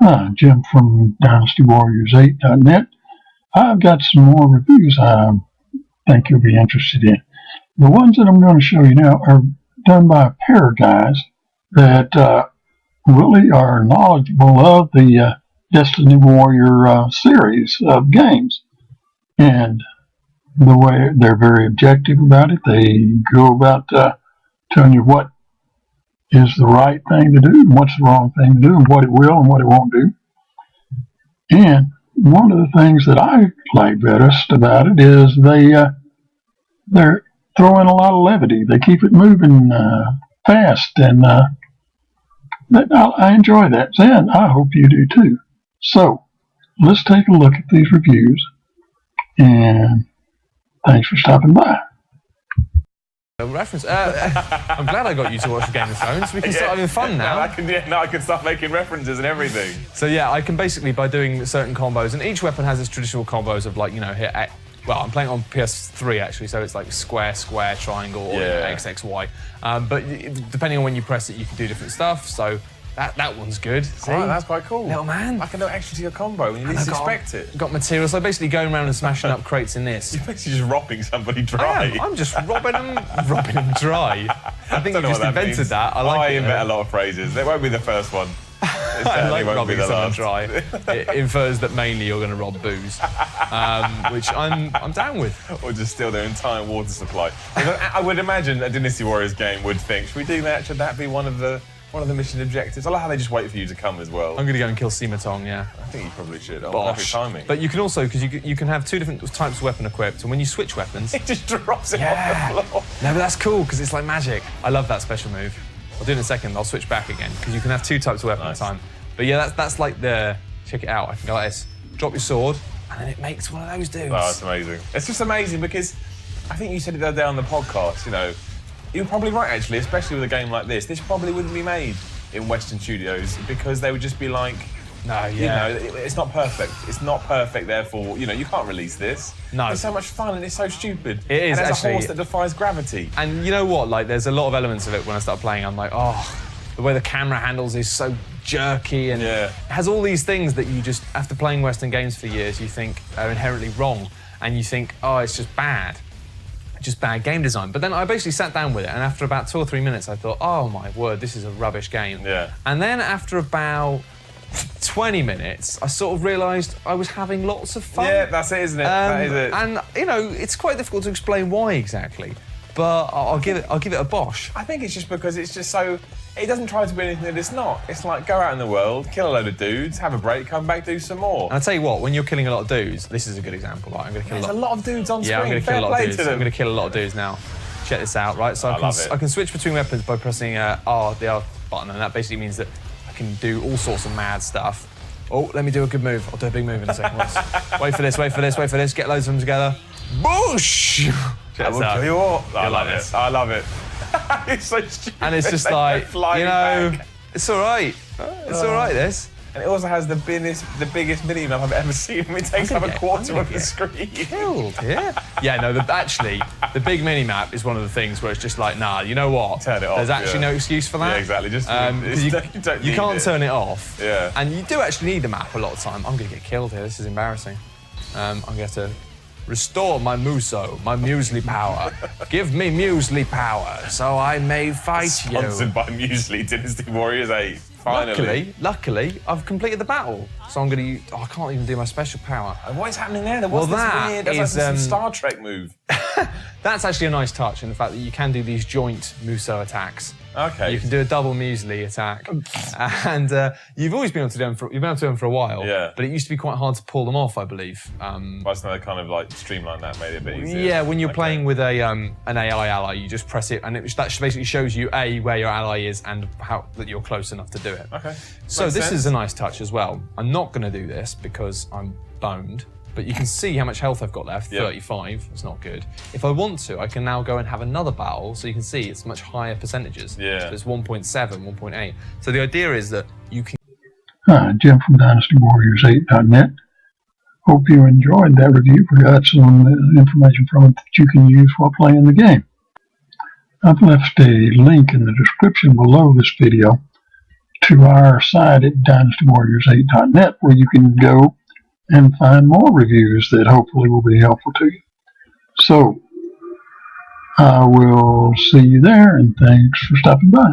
Hi, Jim from Dynasty Warriors 8.net. I've got some more reviews I think you'll be interested in. The ones that I'm going to show you now are done by a pair of guys that really are knowledgeable of the Dynasty Warrior series of games. And the way they're very objective about it, they go about telling you what is the right thing to do and what's the wrong thing to do and what it will and what it won't do. And one of the things that I like best about it is they're throwing a lot of levity. They keep it moving fast, and I enjoy that, and I hope you do too. So let's take a look at these reviews, and thanks for stopping by. Reference. I'm glad I got you to watch the Game of Thrones. We can start having fun now. I can start making references and everything. So yeah, I can basically, by doing certain combos, and each weapon has its traditional combos of, like, you know, hit X. Well, I'm playing on PS3 actually, so it's like square, square, triangle, or X, X, Y. But depending on when you press it, you can do different stuff. So that one's good. Right, that's quite cool. Little man. Like a little extra to your combo when you least expect it. Got material, so basically going around and smashing up crates in this. You're basically just robbing somebody dry. I'm just robbing them dry. I think you just invented that. I invent a lot of phrases. It won't be the first one. I like robbing someone dry. It infers that mainly you're going to rob booze, which I'm down with. Or just steal their entire water supply. I would imagine a Dynasty Warriors game would think, should we do that? Should that be one of the mission objectives? I like how they just wait for you to come as well. I'm going to go and kill Simatong, yeah. I think you probably should. Perfect timing. But you can also, because you can have two different types of weapon equipped, and when you switch weapons... It just drops it off the floor. No, but that's cool, because it's like magic. I love that special move. I'll do it in a second, I'll switch back again, because you can have two types of weapon at a time. But yeah, that's like the... Check it out, I can go like this. Drop your sword, and then it makes one of those dudes. Oh, that's amazing. It's just amazing, because I think you said it the other day on the podcast, you know, you're probably right, actually, especially with a game like this. This probably wouldn't be made in Western studios, because they would just be like, no, you know, it's not perfect. It's not perfect, therefore, you know, you can't release this. No. It's so much fun and it's so stupid. It is, and actually. a horse that defies gravity. And you know what, like, there's a lot of elements of it when I start playing, I'm like, oh, the way the camera handles is so jerky, and it has all these things that you just, after playing Western games for years, you think are inherently wrong, and you think, oh, it's just bad game design. But then I basically sat down with it, and after about 2 or 3 minutes, I thought, oh my word, this is a rubbish game. Yeah. And then after about 20 minutes, I sort of realised I was having lots of fun. Yeah, that's it, isn't it? That is it. And, you know, it's quite difficult to explain why exactly, but I'll give it a bosh. I think it's just because it's just so... It doesn't try to be anything that it's not. It's like, go out in the world, kill a load of dudes, have a break, come back, do some more. And I'll tell you what, when you're killing a lot of dudes, this is a good example. Right? I'm going to kill a lot of dudes on screen. Yeah, I'm going to kill a lot of dudes. I'm going to kill a lot of dudes now. Check this out, right? So I can switch between weapons by pressing the R button, and that basically means that I can do all sorts of mad stuff. Oh, let me do a good move. I'll do a big move in a second. Wait for this, wait for this, wait for this. Get loads of them together. Boosh! Check this out. I love it. I love it. It's so stupid. And it's just like, you know, it's all right. It's all right, this. And it also has the biggest mini-map I've ever seen. It takes up a quarter of the screen. Killed, yeah. Yeah, no, actually, the big mini-map is one of the things where it's just like, nah, you know what? Turn it off. There's actually no excuse for that. Yeah, exactly. Just you can't turn it off. Yeah. And you do actually need the map a lot of time. I'm going to get killed here. This is embarrassing. I'm going to have to restore my muso, my muesli power. Give me muesli power so I may fight you. Sponsored by Muesli, Dynasty Warriors 8. Finally. Luckily, I've completed the battle. So I'm going to use... Oh, I can't even do my special power. And what is happening there? What's this weird... That's like some Star Trek move. That's actually a nice touch in the fact that you can do these joint muso attacks. Okay. You can do a double muesli attack. And you've always been able to do them for a while. Yeah. But it used to be quite hard to pull them off, I believe. But now they kind of like streamlined that, made it a bit easier. Yeah, when you're playing with an AI ally, you just press it, and that basically shows you where your ally is and that you're close enough to do it. Okay. So this is a nice touch as well. I'm not going to do this because I'm boned. But you can see how much health I've got left, 35, it's not good. If I want to, I can now go and have another battle, so you can see it's much higher percentages. Yeah. So it's 1.7, 1.8. So the idea is that you can... Hi, Jim from Dynasty Warriors 8.net. Hope you enjoyed that review. We got some information from it that you can use while playing the game. I've left a link in the description below this video to our site at dynastywarriors8.net, where you can go and find more reviews that hopefully will be helpful to you. So I will see you there, and thanks for stopping by.